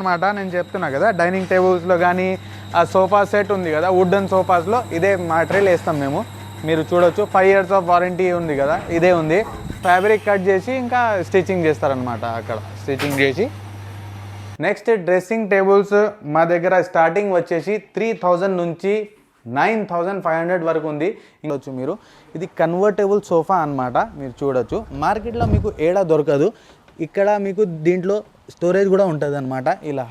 అనమాట. నేను చెప్తున్నా కదా, డైనింగ్ టేబుల్స్లో కానీ ఆ సోఫా సెట్ ఉంది కదా, వుడెన్ సోఫాస్లో ఇదే మెటీరియల్ వేస్తాం మేము. మీరు చూడొచ్చు 5 years ఆఫ్ వారంటీ ఉంది కదా, ఇదే ఉంది. ఫ్యాబ్రిక్ కట్ చేసి ఇంకా స్టిచ్చింగ్ చేస్తారనమాట, అక్కడ స్టిచ్చింగ్ చేసి. నెక్స్ట్ డ్రెస్సింగ్ టేబుల్స్ మా దగ్గర స్టార్టింగ్ వచ్చేసి 3000 నుంచి 9500 వరకు ఉంది. చూడొచ్చు మీరు, ఇది కన్వర్టబుల్ సోఫా అనమాట. మీరు చూడొచ్చు, మార్కెట్లో మీకు ఏడా దొరకదు. ఇక్కడ మీకు దీంట్లో స్టోరేజ్ కూడా ఉంటుంది అనమాట, ఇలా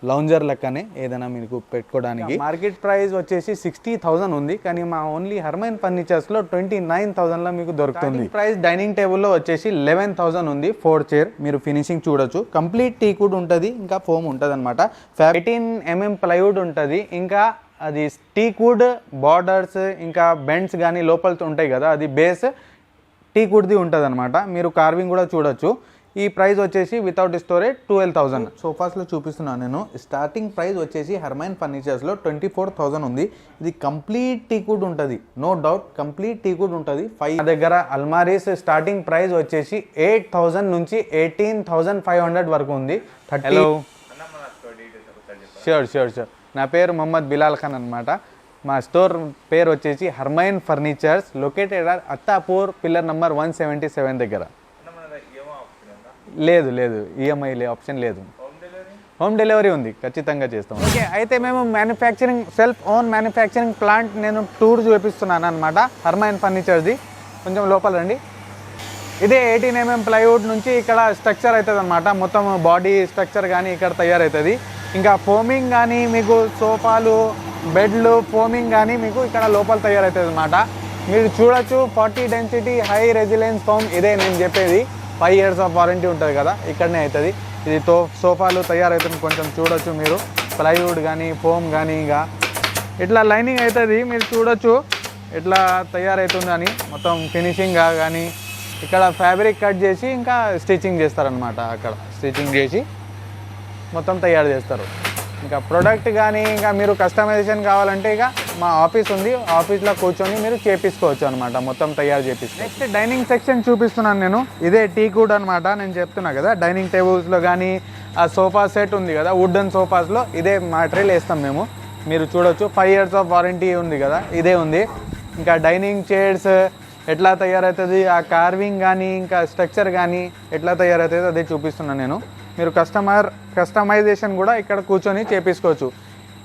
లౌంజర్ లెక్కనే ఏదైనా మీకు పెట్టుకోవడానికి. మార్కెట్ ప్రైస్ వచ్చేసి 60,000 ఉంది, కానీ మా ఓన్లీ హర్మైన్ ఫర్నిచర్స్లో 29,000లో మీకు దొరుకుతుంది. ప్రైస్ డైనింగ్ టేబుల్లో వచ్చేసి 11,000 ఉంది. 4 chair మీరు ఫినిషింగ్ చూడొచ్చు. కంప్లీట్ టీకుడ్ ఉంటుంది, ఇంకా ఫోమ్ ఉంటుంది అనమాట. 18mm ప్లైవుడ్ ఉంటుంది, ఇంకా అది టీకుడ్ బార్డర్స్ ఇంకా బెండ్స్ కానీ లోపల ఉంటాయి కదా, అది బేస్ టీకుడ్ది ఉంటుంది అనమాట. మీరు కార్వింగ్ కూడా చూడొచ్చు. ఈ ప్రైస్ వచ్చేసి వితౌట్ స్టోరేజ్ 12,000. సోఫాస్లో చూపిస్తున్నాను నేను. స్టార్టింగ్ ప్రైస్ వచ్చేసి హర్మైన్ ఫర్నిచర్స్లో 24,000 ఉంది. ఇది కంప్లీట్ టీకుడ్ ఉంటుంది, నో డౌట్ కంప్లీట్ టీకుడ్ ఉంటుంది. మా దగ్గర అల్మారీస్ స్టార్టింగ్ ప్రైస్ వచ్చేసి 8,000 నుంచి 18,500 వరకు ఉంది. Hello, sure. నా పేరు మొహమ్మద్ బిలాల్ ఖాన్ అనమాట. మా స్టోర్ పేరు వచ్చేసి Harmain furnitures, located at Attapur, pillar number 177 దగ్గర. లేదు ఈఎంఐ ఆప్షన్ లేదు. హోమ్ డెలివరీ ఉంది, ఖచ్చితంగా చేస్తాం. ఓకే, అయితే మేము manufacturing self own manufacturing plant నేను టూర్ చూపిస్తున్నాను అనమాట, హర్మైన్ ఫర్నిచర్ది. కొంచెం లోపల రండి. ఇదే 18mm ప్లైవుడ్ నుంచి ఇక్కడ స్ట్రక్చర్ అవుతుంది అనమాట. మొత్తం బాడీ స్ట్రక్చర్ కానీ ఇక్కడ తయారవుతుంది. ఇంకా ఫోమింగ్ కానీ మీకు సోఫాలు బెడ్లు ఫోమింగ్ కానీ మీకు ఇక్కడ లోపల తయారవుతుంది అనమాట. మీరు చూడొచ్చు, 40 డెన్సిటీ హై రెసిలెన్స్ ఫోమ్, ఇదే నేను చెప్పేది. 5 years ఆఫ్ వారంటీ ఉంటుంది కదా, ఇక్కడనే అవుతుంది. ఇది సోఫాలు తయారవుతుంది, కొంచెం చూడొచ్చు మీరు. ప్లైవుడ్ కానీ ఫోమ్ కానీ ఇంకా ఇట్లా లైనింగ్ అవుతుంది. మీరు చూడొచ్చు ఎట్లా తయారవుతుంది అని. మొత్తం ఫినిషింగ్ కానీ ఇక్కడ ఫ్యాబ్రిక్ కట్ చేసి ఇంకా స్టిచ్చింగ్ చేస్తారనమాట. అక్కడ స్టిచ్చింగ్ చేసి మొత్తం తయారు చేస్తారు. ఇంకా ప్రొడక్ట్ కానీ ఇంకా మీరు కస్టమైజేషన్ కావాలంటే ఇక మా ఆఫీస్ ఉంది, ఆఫీస్లో కూర్చొని మీరు చేపించుకోవచ్చు అనమాట, మొత్తం తయారు చేపిస్తాం. నెక్స్ట్ డైనింగ్ సెక్షన్ చూపిస్తున్నాను నేను. ఇదే టీకుడ్ అనమాట. నేను చెప్తున్నా కదా, డైనింగ్ టేబుల్స్లో కానీ ఆ సోఫా సెట్ ఉంది కదా, వుడెన్ సోఫాస్లో ఇదే మెటీరియల్ వేస్తాం మేము. మీరు చూడొచ్చు 5 years ఆఫ్ వారంటీ ఉంది కదా, ఇదే ఉంది. ఇంకా డైనింగ్ చైర్స్ ఎట్లా తయారవుతుంది, ఆ కార్వింగ్ కానీ ఇంకా స్ట్రక్చర్ కానీ ఎట్లా తయారవుతుంది అదే చూపిస్తున్నాను నేను. మీరు కస్టమైజేషన్ కూడా ఇక్కడ కూర్చొని చేపించుకోవచ్చు.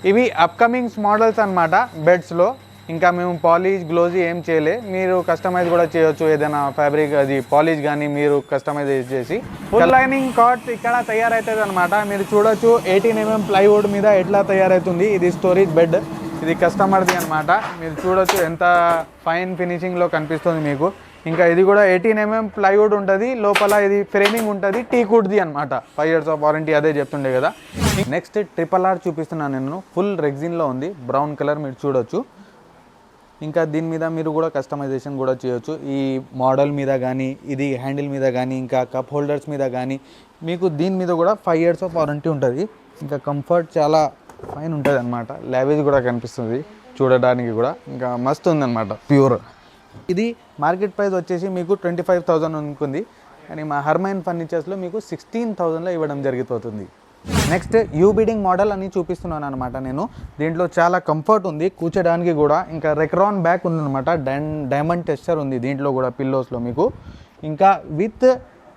ఇవి అప్కమింగ్స్ మోడల్స్ అనమాట బెడ్స్లో. ఇంకా మేము పాలిష్ గ్లోజీ ఏం చేయలే, మీరు కస్టమైజ్ కూడా చేయొచ్చు. ఏదైనా ఫ్యాబ్రిక్ అది పాలిష్ కానీ మీరు కస్టమైజ్ చేసి. ఫుల్ లైనింగ్ కాట్ ఇక్కడ తయారవుతుంది అనమాట. మీరు చూడొచ్చు 18mm ప్లైవుడ్ మీద ఎట్లా తయారవుతుంది. ఇది స్టోరేజ్ బెడ్, ఇది కస్టమర్ది అనమాట. మీరు చూడొచ్చు ఎంత ఫైన్ ఫినిషింగ్లో కనిపిస్తుంది మీకు. ఇంకా ఇది కూడా 18mm ప్లైవుడ్ ఉంటుంది, లోపల ఇది ఫ్రేమింగ్ ఉంటుంది, టీకుడ్ది అనమాట. 5 years ఆఫ్ వారంటీ అదే చెప్తుండే కదా. నెక్స్ట్ RRR చూపిస్తున్నాను నేను. ఫుల్ రెగ్జిన్లో ఉంది, బ్రౌన్ కలర్ మీరు చూడొచ్చు. ఇంకా దీని మీద మీరు కూడా కస్టమైజేషన్ కూడా చేయొచ్చు. ఈ మోడల్ మీద కానీ, ఇది హ్యాండిల్ మీద కానీ, ఇంకా కప్ హోల్డర్స్ మీద కానీ మీకు దీని మీద కూడా 5 years ఆఫ్ వారంటీ ఉంటుంది. ఇంకా కంఫర్ట్ చాలా ఫైన్ ఉంటుంది అనమాట. లావేజ్ కూడా కనిపిస్తుంది చూడడానికి కూడా, ఇంకా మస్తు ఉందన్నమాట, ప్యూర్. ఇది మార్కెట్ ప్రైస్ వచ్చేసి మీకు 25,000 ఉంటుంది, కానీ మా హర్మైన్ ఫర్నిచర్స్లో మీకు 16,000లో ఇవ్వడం జరిగిపోతుంది. నెక్స్ట్ బిడింగ్ మోడల్ అని చూపిస్తున్నాను అనమాట నేను. దీంట్లో చాలా కంఫర్ట్ ఉంది కూర్చోడానికి కూడా. ఇంకా రెక్రాన్ బ్యాక్ ఉందన్నమాట, డైమండ్ టెక్స్చర్ ఉంది దీంట్లో కూడా పిల్లోస్లో మీకు. ఇంకా with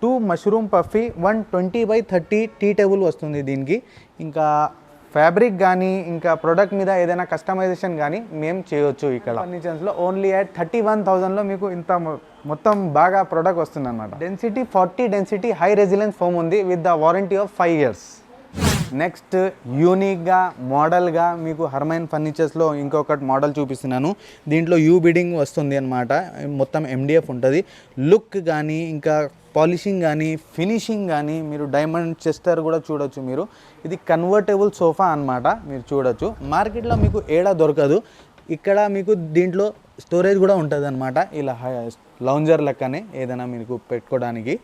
2 mushroom puffy 120x30 tea table వస్తుంది దీనికి. ఇంకా ఫ్యాబ్రిక్ కానీ ఇంకా ప్రొడక్ట్ మీద ఏదైనా కస్టమైజేషన్ కానీ మేము చేయొచ్చు. ఇక్కడ ఫర్నిచర్స్లో ఓన్లీ అట్ 31,000లో మీకు ఇంత మొత్తం బాగా ప్రోడక్ట్ వస్తుంది అనమాట. Density 40 density high resilience foam ఉంది with the warranty of 5 years. Next యూనిక్గా మోడల్గా మీకు హర్మైన్ ఫర్నిచర్స్లో ఇంకొకటి మోడల్ చూపిస్తున్నాను. దీంట్లో బిడింగ్ వస్తుంది అనమాట, మొత్తం MDF ఉంటుంది. లుక్ కానీ ఇంకా పాలిషింగ్ కానీ ఫినిషింగ్ కానీ మీరు డైమండ్ చెస్టర్ కూడా చూడొచ్చు మీరు. ఇది కన్వర్టబుల్ సోఫా అనమాట, మీరు చూడొచ్చు. మార్కెట్లో మీకు ఏడా దొరకదు. ఇక్కడ మీకు దీంట్లో స్టోరేజ్ కూడా ఉంటుంది అనమాట, ఇలా లౌంజర్ లెక్కనే ఏదైనా మీకు పెట్టుకోవడానికి.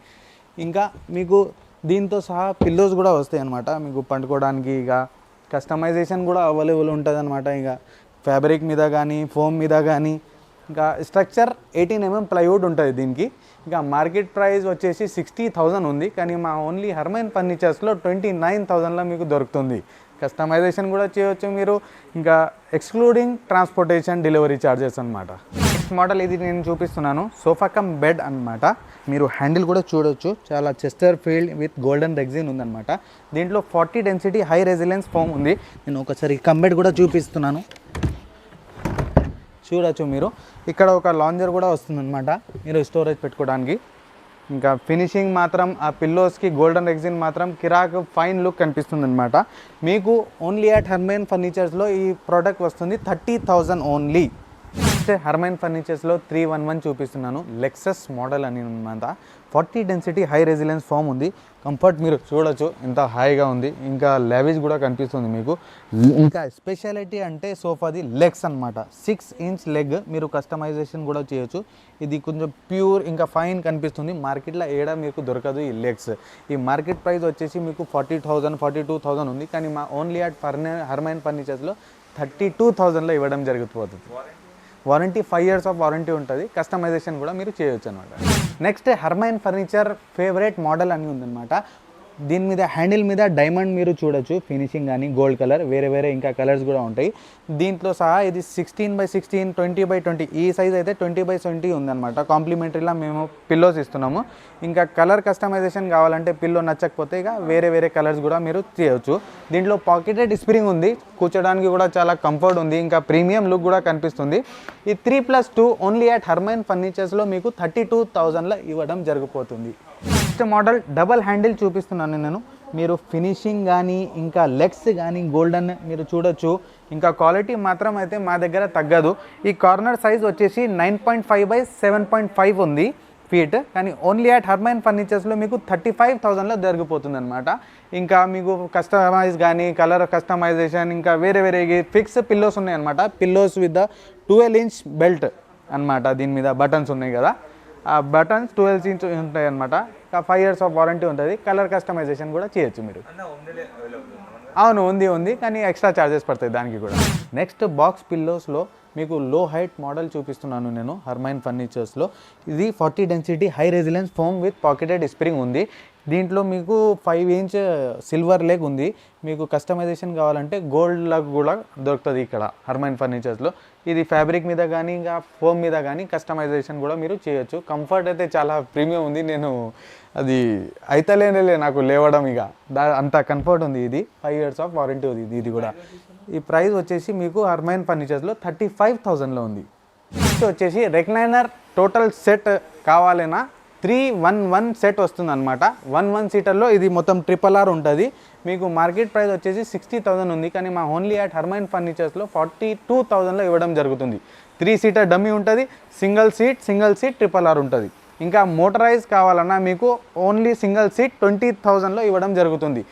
ఇంకా మీకు దీంతో సహా పిల్లోస్ కూడా వస్తాయి అనమాట మీకు పండుకోవడానికి. ఇక కస్టమైజేషన్ కూడా అవైలబుల్ ఉంటుంది అనమాట. ఇక ఫ్యాబ్రిక్ మీద కానీ ఫోమ్ మీద కానీ ఇంకా స్ట్రక్చర్ 18 mm ప్లైవుడ్ ఉంటుంది దీనికి. ఇంకా మార్కెట్ ప్రైస్ వచ్చేసి 60,000 ఉంది, కానీ మా ఓన్లీ హర్మైన్ ఫర్నిచర్స్లో 29,000లో మీకు దొరుకుతుంది. కస్టమైజేషన్ కూడా చేయవచ్చు మీరు, ఇంకా ఎక్స్క్లూడింగ్ ట్రాన్స్పోర్టేషన్ డెలివరీ ఛార్జెస్ అనమాట. నెక్స్ట్ మోడల్ ఇది నేను చూపిస్తున్నాను, సోఫా కమ్ బెడ్ అనమాట. మీరు హ్యాండిల్ కూడా చూడొచ్చు, చాలా Chester field with golden rexine ఉందన్నమాట. దీంట్లో 40 డెన్సిటీ హై రెసిలెన్స్ ఫోమ్ ఉంది. నేను ఒకసారి కమ్ బెడ్ కూడా చూపిస్తున్నాను, చూడొచ్చు మీరు. ఇక్కడ ఒక లాంజర్ కూడా వస్తుందన్నమాట మీరు స్టోరేజ్ పెట్టుకోవడానికి. ఇంకా ఫినిషింగ్ మాత్రం ఆ పిల్లోస్కి గోల్డెన్ రెగ్జిన్ మాత్రం కిరాక్ ఫైన్ లుక్ కనిపిస్తుంది అనమాట. మీకు ఓన్లీ అట్ హర్మైన్ ఫర్నిచర్స్లో ఈ ప్రోడక్ట్ వస్తుంది 30,000 ఓన్లీ. హర్మైన్ ఫర్నిచర్స్లో 311 చూపిస్తున్నాను, లెక్సస్ మోడల్ అని అనమాట. 40 డెన్సిటీ హై రెసిలెన్స్ ఫోమ్ ఉంది. కంఫర్ట్ మీరు చూడొచ్చు ఎంత హాయిగా ఉంది, ఇంకా లెవేజ్ కూడా కనిపిస్తుంది మీకు. ఇంకా స్పెషాలిటీ అంటే సోఫాది లెగ్స్ అనమాట. 6 ఇంచ్ లెగ్ మీరు కస్టమైజేషన్ కూడా చేయొచ్చు. ఇది కొంచెం ప్యూర్ ఇంకా ఫైన్ కనిపిస్తుంది. మార్కెట్లో ఏడా మీకు దొరకదు ఈ లెగ్స్. ఈ మార్కెట్ ప్రైస్ వచ్చేసి మీకు 40,000 42,000 ఉంది, కానీ మా ఓన్లీ అట్ హర్మైన్ ఫర్నిచర్స్లో 32,000లో ఇవ్వడం జరుగుతుంది. వారంటీ 5 years ఆఫ్ వారంటీ ఉంటుంది. కస్టమైజేషన్ కూడా మీరు చేయొచ్చు అనమాట. నెక్స్ట్ హర్మైన్ ఫర్నిచర్ ఫేవరెట్ మోడల్ అని ఉందన్నమాట. దీని మీద హ్యాండిల్ మీద డైమండ్ మీరు చూడొచ్చు, ఫినిషింగ్ కానీ గోల్డ్ కలర్, వేరే వేరే ఇంకా కలర్స్ కూడా ఉంటాయి దీంట్లో సహా. ఇది 16x16 20x20, ఈ సైజ్ అయితే 20x20 ఉందన్నమాట. కాంప్లిమెంటరీలా మేము పిల్లోస్ ఇస్తున్నాము. ఇంకా కలర్ కస్టమైజేషన్ కావాలంటే పిల్లో నచ్చకపోతే ఇక వేరే వేరే కలర్స్ కూడా మీరు చేయొచ్చు. దీంట్లో పాకెటెడ్ స్ప్రింగ్ ఉంది, కూర్చోడానికి కూడా చాలా కంఫర్ట్ ఉంది, ఇంకా ప్రీమియం లుక్ కూడా కనిపిస్తుంది. ఈ 3+2 ఓన్లీ అట్ హర్మైన్ ఫర్నిచర్స్లో మీకు 32,000లో ఇవ్వడం జరిగిపోతుంది. నెక్స్ట్ మోడల్ డబల్ హ్యాండిల్ చూపిస్తున్నాను నేను. మీరు ఫినిషింగ్ కానీ ఇంకా లెగ్స్ కానీ గోల్డెన్ మీరు చూడొచ్చు. ఇంకా క్వాలిటీ మాత్రం అయితే మా దగ్గర తగ్గదు. ఈ కార్నర్ సైజ్ వచ్చేసి 9.5x7.5 ఉంది ఫీట్, కానీ ఓన్లీ అట్ హర్మైన్ ఫర్నిచర్స్లో మీకు 35,000లో జరిగిపోతుంది అనమాట. ఇంకా మీకు కస్టమైజ్ కానీ కలర్ కస్టమైజేషన్ ఇంకా వేరే వేరే ఫిక్స్ పిల్లోస్ ఉన్నాయి అనమాట. పిల్లోస్ విత్ 12 inch బెల్ట్ అనమాట. దీని మీద బటన్స్ ఉన్నాయి కదా, ఆ బటన్స్ 12 inch ఉంటాయి అనమాట. 5 years ఆఫ్ వారంటీ ఉంటుంది. కలర్ కస్టమైజేషన్ కూడా చేయొచ్చు మీరు. అవును ఉంది, కానీ ఎక్స్ట్రా ఛార్జెస్ పడతాయి దానికి కూడా. నెక్స్ట్ బాక్స్ పిల్లోస్లో మీకు లో హైట్ మోడల్ చూపిస్తున్నాను నేను హర్మైన్ ఫర్నిచర్స్లో. ఇది 40 density high resilience foam with pocketed spring ఉంది. దీంట్లో మీకు 5 inch సిల్వర్ లెగ్ ఉంది. మీకు కస్టమైజేషన్ కావాలంటే గోల్డ్ లెగ్ కూడా దొరుకుతుంది ఇక్కడ హర్మైన్ ఫర్నిచర్స్లో. ఇది ఫ్యాబ్రిక్ మీద కానీ ఇంకా ఫోమ్ మీద కానీ కస్టమైజేషన్ కూడా మీరు చేయొచ్చు. కంఫర్ట్ అయితే చాలా ప్రీమియం ఉంది. నేను అది అయితలేనే నాకు లేవడం, ఇక అంత కంఫర్ట్ ఉంది. ఇది 5 years ఆఫ్ వారంటీ ఉంది ఇది కూడా. ఈ ప్రైస్ వచ్చేసి మీకు హర్మైన్ ఫర్నిచర్స్లో 35,000లో ఉంది. నెక్స్ట్ వచ్చేసి రెక్లైనర్ టోటల్ సెట్ కావాలన్నా 311 సెట్ వస్తుంది అనమాట. 11 సీటర్లో ఇది మొత్తం RRR ఉంటుంది. మీకు మార్కెట్ ప్రైస్ వచ్చేసి 60,000 ఉంది, కానీ మా ఓన్లీ అట్ హర్మైన్ ఫర్నిచర్స్లో 42,000లో ఇవ్వడం జరుగుతుంది. 3 seater డమ్మీ ఉంటుంది, సింగిల్ సీట్ RRR ఉంటుంది. ఇంకా మోటరైజ్ కావాలన్నా మీకు ఓన్లీ సింగిల్ సీట్ 20,000లో ఇవ్వడం జరుగుతుంది.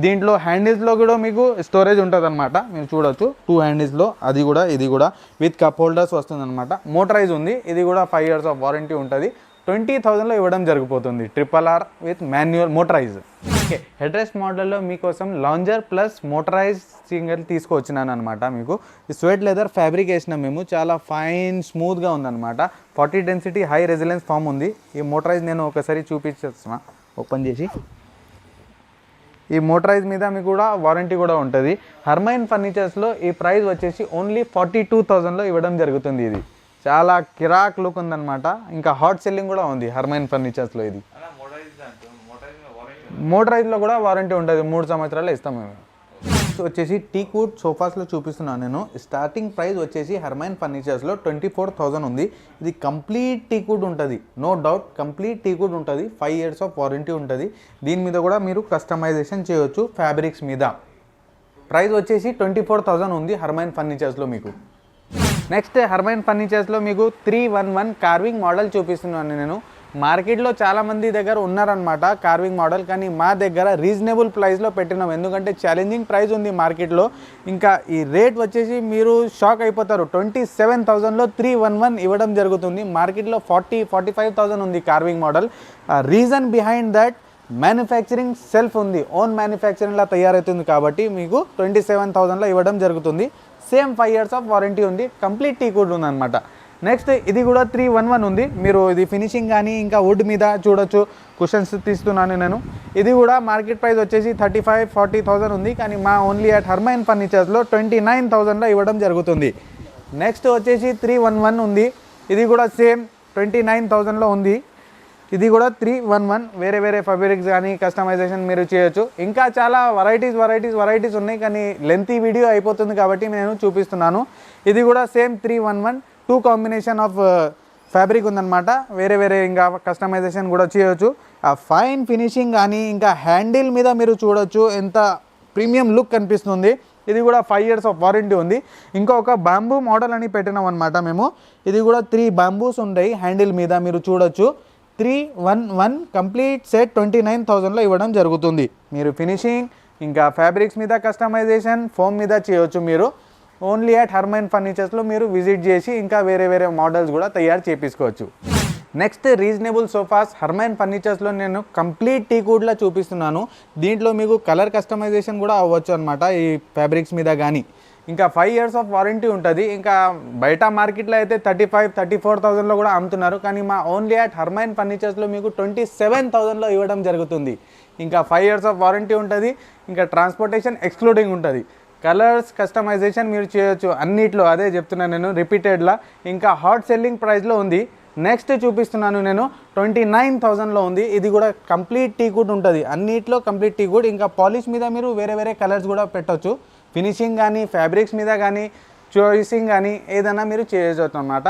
దీంట్లో హ్యాండిల్స్లో కూడా మీకు స్టోరేజ్ ఉంటుంది అనమాట. మీరు చూడొచ్చు 2 హ్యాండిల్స్లో, అది కూడా ఇది కూడా విత్ కప్ హోల్డర్స్ వస్తుంది అనమాట. మోటరైజ్ ఉంది, ఇది కూడా 5 years ఆఫ్ వారంటీ ఉంటుంది. 20,000లో ఇవ్వడం జరిగిపోతుంది. RRR with manual motorise. Okay, head rest మోడల్లో మీకోసం లాంజర్ ప్లస్ మోటరైజ్ సింగిల్ తీసుకొచ్చినాను అనమాట. మీకు ఈ స్వెట్ లెదర్ ఫ్యాబ్రిక్ వేసినాం మేము, చాలా ఫైన్ స్మూత్గా ఉందన్నమాట. 40 డెన్సిటీ హై రెసిలెన్స్ ఫామ్ ఉంది. ఈ మోటరైజ్ నేను ఒకసారి చూపించేస్తున్నా ఓపెన్ చేసి. ఈ మోటరైజ్ మీద మీకు కూడా వారంటీ కూడా ఉంటుంది. హర్మైన్ ఫర్నిచర్స్లో ఈ ప్రైస్ వచ్చేసి ఓన్లీ 42,000లో ఇవ్వడం జరుగుతుంది. ఇది చాలా కిరాక్ లుక్ ఉందన్నమాట. ఇంకా హాట్ సెల్లింగ్ కూడా ఉంది హర్మైన్ ఫర్నిచర్స్లో. ఇది మోటరైజ్లో కూడా వారంటీ ఉంటుంది, 3 సంవత్సరాలు ఇస్తాం మేము. వచ్చేసి టీక్వుడ్ సోఫాస్లో చూపిస్తున్నాను నేను. స్టార్టింగ్ ప్రైస్ వచ్చేసి హర్మైన్ ఫర్నిచర్స్లో 24,000 ఉంది. ఇది కంప్లీట్ టీక్వుడ్ ఉంటుంది, నో డౌట్ కంప్లీట్ టీక్వుడ్ ఉంటుంది. 5 years ఆఫ్ వారంటీ ఉంటుంది. దీని మీద కూడా మీరు కస్టమైజేషన్ చేయొచ్చు ఫ్యాబ్రిక్స్ మీద. ప్రైస్ వచ్చేసి 24,000 ఉంది హర్మైన్ ఫర్నిచర్స్లో మీకు. నెక్స్ట్ హర్మైన్ ఫర్నిచర్స్లో మీకు 311 కార్వింగ్ మోడల్ చూపిస్తున్నాను నేను. మార్కెట్లో చాలామంది దగ్గర ఉన్నారనమాట కార్వింగ్ మోడల్, కానీ మా దగ్గర రీజనబుల్ ప్రైస్లో పెట్టినాం. ఎందుకంటే ఛాలెంజింగ్ ప్రైస్ ఉంది మార్కెట్లో. ఇంకా ఈ రేట్ వచ్చేసి మీరు షాక్ అయిపోతారు. 27,000లో 311 ఇవ్వడం జరుగుతుంది. మార్కెట్లో 40-45,000 ఉంది carving model. Reason behind that manufacturing self ఉంది, ఓన్ మ్యానుఫ్యాక్చరింగ్లా తయారవుతుంది కాబట్టి మీకు 27,000లో ఇవ్వడం జరుగుతుంది. సేమ్ 5 years ఆఫ్ వారంటీ ఉంది. కంప్లీట్ టీక్వుడ్ ఉందన్నమాట. నెక్స్ట్ ఇది కూడా 311 ఉంది. మీరు ఇది ఫినిషింగ్ కానీ ఇంకా వుడ్ మీద చూడొచ్చు. కుషన్స్ తీస్తున్నాను నేను. ఇది కూడా మార్కెట్ ప్రైస్ వచ్చేసి 35-40,000 ఉంది, కానీ మా ఓన్లీ అట్ హర్మైన్ ఫర్నిచర్స్లో 29,000లో ఇవ్వడం జరుగుతుంది. నెక్స్ట్ వచ్చేసి 311 ఉంది. ఇది కూడా సేమ్ 29,000లో ఉంది. ఇది కూడా 311. వేరే వేరే ఫ్యాబ్రిక్స్ కానీ కస్టమైజేషన్ మీరు చేయొచ్చు. ఇంకా చాలా వెరైటీస్ ఉన్నాయి, కానీ లెంతీ వీడియో అయిపోతుంది కాబట్టి నేను చూపిస్తున్నాను. ఇది కూడా సేమ్ 311. 2 కాంబినేషన్ ఆఫ్ ఫ్యాబ్రిక్ ఉందన్నమాట. వేరే వేరే ఇంకా కస్టమైజేషన్ కూడా చేయొచ్చు. ఆ ఫైన్ ఫినిషింగ్ కానీ ఇంకా హ్యాండిల్ మీద మీరు చూడొచ్చు ఎంత ప్రీమియం లుక్ కనిపిస్తుంది. ఇది కూడా 5 years ఆఫ్ వారంటీ ఉంది. ఇంకొక బాంబూ మోడల్ అని పెట్టినాం అనమాట మేము. ఇది కూడా 3 బాంబూస్ ఉంటాయి హ్యాండిల్ మీద, మీరు చూడొచ్చు. 311 కంప్లీట్ సెట్ 29,000లో ఇవ్వడం జరుగుతుంది. మీరు ఫినిషింగ్ ఇంకా ఫ్యాబ్రిక్స్ మీద కస్టమైజేషన్ ఫోమ్ మీద చేయొచ్చు. మీరు ఓన్లీ అట్ హర్మైన్ ఫర్నిచర్స్లో మీరు విజిట్ చేసి ఇంకా వేరే వేరే మోడల్స్ కూడా తయారు చేయించుకోవచ్చు. నెక్స్ట్ రీజనబుల్ సోఫాస్ హర్మైన్ ఫర్నిచర్స్లో నేను కంప్లీట్ టీకుడ్లా చూపిస్తున్నాను. దీంట్లో మీకు కలర్ కస్టమైజేషన్ కూడా అవ్వచ్చు అనమాట ఈ ఫ్యాబ్రిక్స్ మీద కానీ. ఇంకా 5 years ఆఫ్ వారంటీ ఉంటుంది. ఇంకా బయట మార్కెట్లో అయితే 35-34,000లో కూడా అమ్ముతున్నారు, కానీ మా ఓన్లీ అట్ హర్మైన్ ఫర్నిచర్స్లో మీకు 27,000లో ఇవ్వడం జరుగుతుంది. ఇంకా 5 years ఆఫ్ వారంటీ ఉంటుంది. ఇంకా ట్రాన్స్పోర్టేషన్ ఎక్స్క్లూడింగ్ ఉంటుంది. కలర్స్ కస్టమైజేషన్ మీరు చేయొచ్చు అన్నిట్లో, అదే చెప్తున్నాను నేను రిపీటెడ్లా. ఇంకా హాట్ సెల్లింగ్ ప్రైస్లో ఉంది. నెక్స్ట్ చూపిస్తున్నాను నేను 29,000లో ఉంది. ఇది కూడా కంప్లీట్ టీకుడ్ ఉంటుంది. అన్నిట్లో కంప్లీట్ టీకుడ్. ఇంకా పాలిష్ మీద మీరు వేరే వేరే కలర్స్ కూడా పెట్టవచ్చు. ఫినిషింగ్ కానీ ఫ్యాబ్రిక్స్ మీద కానీ చాయిసింగ్ కానీ ఏదైనా మీరు చేయవచ్చు అన్నమాట.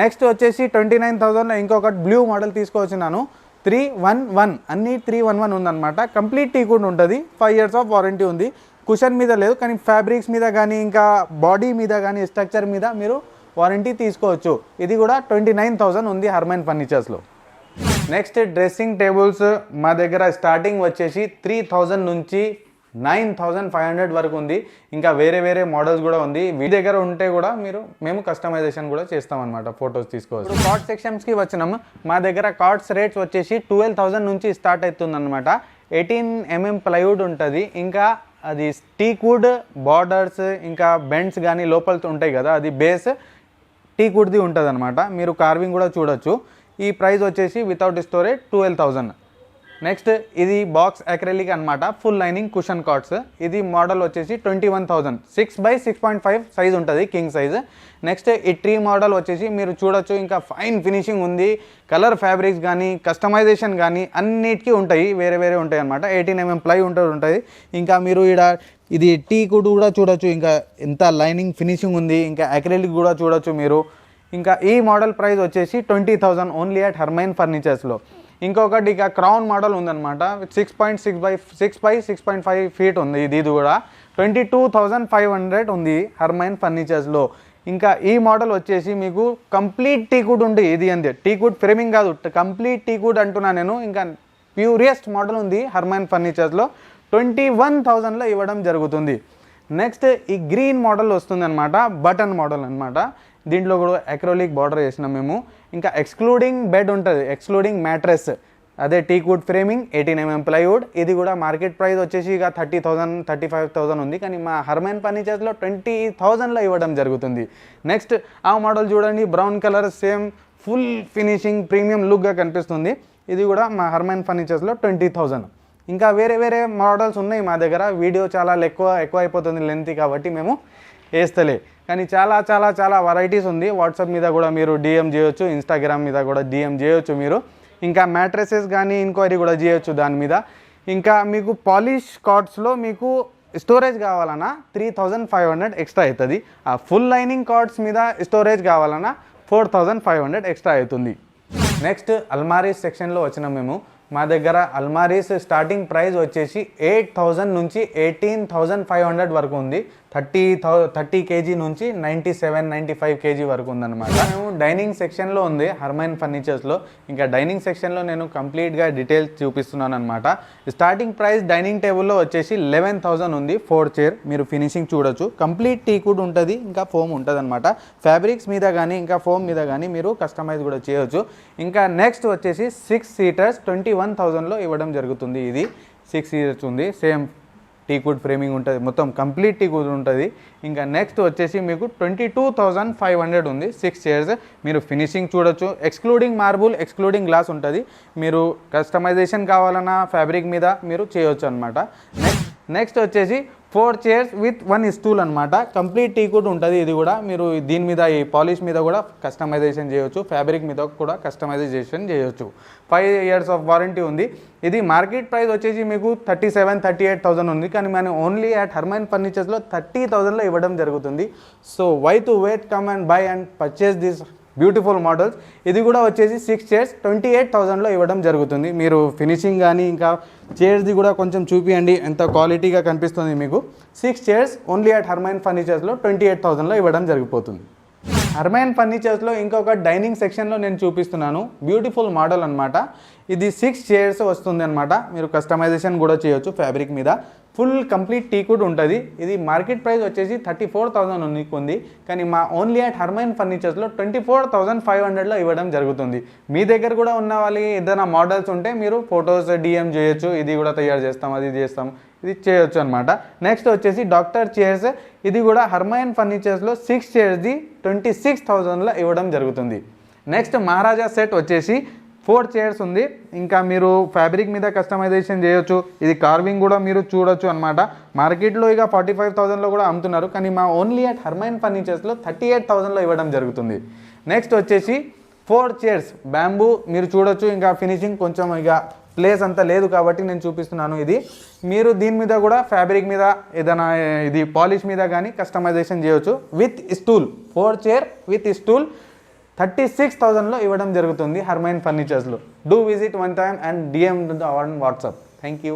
నెక్స్ట్ వచ్చేసి 29,000లో ఇంకొకటి బ్లూ మోడల్ తీసుకొచ్చినాను. 311 అన్నీ 311 ఉందన్నమాట. కంప్లీట్ టీకుడ్ ఉంటుంది. 5 years ఆఫ్ వారంటీ ఉంది. కుషన్ మీద లేదు, కానీ ఫ్యాబ్రిక్స్ మీద కానీ ఇంకా బాడీ మీద కానీ స్ట్రక్చర్ మీద మీరు వారంటీ తీసుకోవచ్చు. ఇది కూడా 29,000 ఉంది హర్మైన్ ఫర్నిచర్స్లో. నెక్స్ట్ డ్రెస్సింగ్ టేబుల్స్ మా దగ్గర స్టార్టింగ్ వచ్చేసి 3,000 నుంచి 9,500 వరకు ఉంది. ఇంకా వేరే వేరే మోడల్స్ కూడా ఉంది. మీ దగ్గర ఉంటే కూడా మేము కస్టమైజేషన్ కూడా చేస్తామన్నమాట, ఫొటోస్ తీసుకోవచ్చు. ఇప్పుడు కార్డ్ సెక్షన్స్కి వచ్చినాము. మా దగ్గర కార్డ్స్ రేట్స్ వచ్చేసి 12,000 నుంచి స్టార్ట్ అవుతుంది అనమాట. 18 mm ప్లైవుడ్ ఉంటుంది. ఇంకా అది టీకుడ్ బార్డర్స్ ఇంకా బెండ్స్ కానీ లోపల ఉంటాయి కదా, అది బేస్ టీకుడ్ది ఉంటుంది అనమాట. మీరు కార్వింగ్ కూడా చూడొచ్చు. ఈ ప్రైస్ వచ్చేసి వితౌట్ స్టోరేజ్ 12,000. నెక్స్ట్ ఇది బాక్స్ అక్రిలిక్ అనమాట. Full lining cushion cards. ఇది మోడల్ వచ్చేసి 21,000. 6x6.5 సైజ్ ఉంటుంది, కింగ్ సైజ్. నెక్స్ట్ ఈ ట్రీ మోడల్ వచ్చేసి మీరు చూడొచ్చు. ఇంకా ఫైన్ ఫినిషింగ్ ఉంది. కలర్ ఫ్యాబ్రిక్స్ కానీ కస్టమైజేషన్ కానీ అన్నిటికీ ఉంటాయి, వేరే వేరే ఉంటాయి అనమాట. 18 mm ప్లై ఉంటుంది. ఇంకా మీరు ఇది టీ కూడా చూడొచ్చు. ఇంకా ఎంత లైనింగ్ ఫినిషింగ్ ఉంది. ఇంకా అక్రిలిక్ కూడా చూడొచ్చు మీరు. ఇంకా ఈ మోడల్ ప్రైస్ వచ్చేసి 20,000 ఓన్లీ అట్ హర్మైన్ ఫర్నిచర్స్లో. ఇంకొకటి ఇక క్రౌన్ మోడల్ ఉందన్నమాట. 6.5 feet ఉంది. ఇది కూడా 22,500 ఉంది హర్మైన్ ఫర్నిచర్స్లో. ఇంకా ఈ మోడల్ వచ్చేసి మీకు కంప్లీట్ టీకుడ్ ఉంది. ఇది అంతే, టీకుడ్ ఫ్రేమింగ్ కాదు, కంప్లీట్ టీకుడ్ అంటున్నా నేను. ఇంకా ప్యూరియస్ట్ మోడల్ ఉంది హర్మైన్ ఫర్నిచర్స్లో. 21,000లో ఇవ్వడం జరుగుతుంది. నెక్స్ట్ ఈ గ్రీన్ మోడల్ వస్తుంది అనమాట, బటన్ మోడల్ అనమాట. దీంట్లో కూడా అక్రిలిక్ బార్డర్ వేసినాం మేము. ఇంకా ఎక్స్క్లూడింగ్ బెడ్ ఉంటుంది, ఎక్స్క్లూడింగ్ మ్యాట్రెస్, అదే టీకుడ్ ఫ్రేమింగ్ 18 mm ప్లైవుడ్. ఇది కూడా మార్కెట్ ప్రైస్ వచ్చేసి ఇక 30,000 35,000 ఉంది, కానీ మా హర్మైన్ ఫర్నిచర్స్లో 20,000లో ఇవ్వడం జరుగుతుంది. నెక్స్ట్ ఆ మోడల్ చూడండి, brown colour, same full finishing premium లుక్గా కనిపిస్తుంది. ఇది కూడా మా హర్మైన్ ఫర్నిచర్స్లో 20,000. ఇంకా వేరే వేరే మోడల్స్ ఉన్నాయి మా దగ్గర. వీడియో చాలా ఎక్కువ అయిపోతుంది లెంత్, కాబట్టి మేము వేస్తలే. కానీ చాలా చాలా చాలా వెరైటీస్ ఉంది. వాట్సాప్ మీద కూడా మీరు డిఎం చేయొచ్చు, ఇన్స్టాగ్రామ్ మీద కూడా డిఎం చేయొచ్చు మీరు. ఇంకా మ్యాట్రెసెస్ కానీ ఎంక్వైరీ కూడా చేయొచ్చు దాని మీద. ఇంకా మీకు పాలిష్ కార్డ్స్లో మీకు స్టోరేజ్ కావాలన్నా 3,500 ఎక్స్ట్రా అవుతుంది. ఆ ఫుల్ లైనింగ్ కార్డ్స్ మీద స్టోరేజ్ కావాలన్నా 4,500 ఎక్స్ట్రా అవుతుంది. నెక్స్ట్ అల్మారీస్ సెక్షన్లో వచ్చినాం మేము. మా దగ్గర అల్మారీస్ స్టార్టింగ్ ప్రైస్ వచ్చేసి 8,000 నుంచి 18,500 వరకు ఉంది. 30 kg నుంచి 97-95 kg వరకు ఉందన్నమాట. మేము డైనింగ్ సెక్షన్లో ఉంది హర్మైన్ ఫర్నిచర్స్లో. ఇంకా డైనింగ్ సెక్షన్లో నేను కంప్లీట్గా డీటెయిల్స్ చూపిస్తున్నాను అనమాట. స్టార్టింగ్ ప్రైస్ డైనింగ్ టేబుల్లో వచ్చేసి 11,000 ఉంది. 4 చైర్ మీరు ఫినిషింగ్ చూడొచ్చు. కంప్లీట్ టీకుడ్ ఉంటుంది, ఇంకా ఫోమ్ ఉంటుంది అనమాట. ఫ్యాబ్రిక్స్ మీద కానీ ఇంకా ఫోమ్ మీద కానీ మీరు కస్టమైజ్ కూడా చేయొచ్చు. ఇంకా నెక్స్ట్ వచ్చేసి 6 seaters 21,000లో ఇవ్వడం జరుగుతుంది. ఇది 6 seaters ఉంది. సేమ్ టీకుడ్ ఫ్రేమింగ్ ఉంటుంది, మొత్తం కంప్లీట్ టీకుడ్ ఉంటుంది. ఇంకా నెక్స్ట్ వచ్చేసి మీకు 22,500 ఉంది 6 చైర్స్. మీరు ఫినిషింగ్ చూడొచ్చు, ఎక్స్క్లూడింగ్ మార్బుల్, ఎక్స్క్లూడింగ్ గ్లాస్ ఉంటుంది. మీరు కస్టమైజేషన్ కావాలన్నా ఫ్యాబ్రిక్ మీద మీరు చేయొచ్చు అనమాట. నెక్స్ట్ వచ్చేసి 4 చైర్స్ విత్ 1 స్టూల్ అనమాట. కంప్లీట్ టీకుడ్ ఉంటుంది. ఇది కూడా మీరు దీని మీద ఈ పాలిష్ మీద కూడా కస్టమైజేషన్ చేయొచ్చు, ఫ్యాబ్రిక్ మీద కూడా కస్టమైజేషన్ చేయొచ్చు. 5 years ఆఫ్ వారంటీ ఉంది. ఇది మార్కెట్ ప్రైస్ వచ్చేసి మీకు 37,000-38,000 ఉంది, కానీ మనం ఓన్లీ అట్ హర్మైన్ ఫర్నిచర్స్లో 30,000లో ఇవ్వడం జరుగుతుంది. So why to wait, come and buy and purchase this beautiful models. ఇది కూడా వచ్చేసి 6 చైర్స్ 28,000లో ఇవ్వడం జరుగుతుంది. మీరు ఫినిషింగ్ కానీ ఇంకా చైర్స్ది కూడా కొంచెం చూపియండి ఎంత క్వాలిటీగా కనిపిస్తుంది మీకు. 6 చైర్స్ ఓన్లీ అట్ హర్మైన్ ఫర్నిచర్స్లో 28,000లో ఇవ్వడం జరిగిపోతుంది. హర్మైన్ ఫర్నిచర్స్లో ఇంకొక డైనింగ్ సెక్షన్లో నేను చూపిస్తున్నాను, బ్యూటిఫుల్ మోడల్ అనమాట. ఇది 6 చైర్స్ వస్తుంది అనమాట. మీరు కస్టమైజేషన్ కూడా చేయొచ్చు ఫ్యాబ్రిక్ మీద. ఫుల్ కంప్లీట్ టీకుడ్ ఉంటుంది. ఇది మార్కెట్ ప్రైస్ వచ్చేసి 34,000 ఉంది, కానీ మా ఓన్లీ అట్ హర్మైన్ ఫర్నిచర్స్లో 24,500లో ఇవ్వడం జరుగుతుంది. మీ దగ్గర కూడా ఉన్న వాళ్ళకి ఏదైనా మోడల్స్ ఉంటే మీరు ఫొటోస్ DM చేయొచ్చు, ఇది కూడా తయారు చేస్తాం, అది చేస్తాం, ఇది చేయొచ్చు అనమాట. నెక్స్ట్ వచ్చేసి డాక్టర్ చైర్స్. ఇది కూడా హర్మైన్ ఫర్నిచర్స్లో 6 చైర్స్ది 26,000లో ఇవ్వడం జరుగుతుంది. నెక్స్ట్ మహారాజా సెట్ వచ్చేసి 4 చైర్స్ ఉంది. ఇంకా మీరు ఫ్యాబ్రిక్ మీద కస్టమైజేషన్ చేయొచ్చు. ఇది కార్వింగ్ కూడా మీరు చూడొచ్చు అనమాట. మార్కెట్లో ఇక 45,000లో కూడా అమ్ముతున్నారు, కానీ మా ఓన్లీ అట్ హర్మైన్ ఫర్నిచర్స్లో 38,000లో ఇవ్వడం జరుగుతుంది. నెక్స్ట్ వచ్చేసి 4 చైర్స్ బ్యాంబూ మీరు చూడొచ్చు. ఇంకా ఫినిషింగ్ కొంచెం ఇక ప్లేస్ అంతా లేదు కాబట్టి నేను చూపిస్తున్నాను. ఇది మీరు దీని మీద కూడా ఫ్యాబ్రిక్ మీద ఏదైనా ఇది పాలిష్ మీద కానీ కస్టమైజేషన్ చేయొచ్చు with stool. 4 chair with stool 36,000లో ఇవ్వడం జరుగుతుంది హర్మైన్ ఫర్నిచర్స్లో. Do visit one time and DM on WhatsApp. Thank you.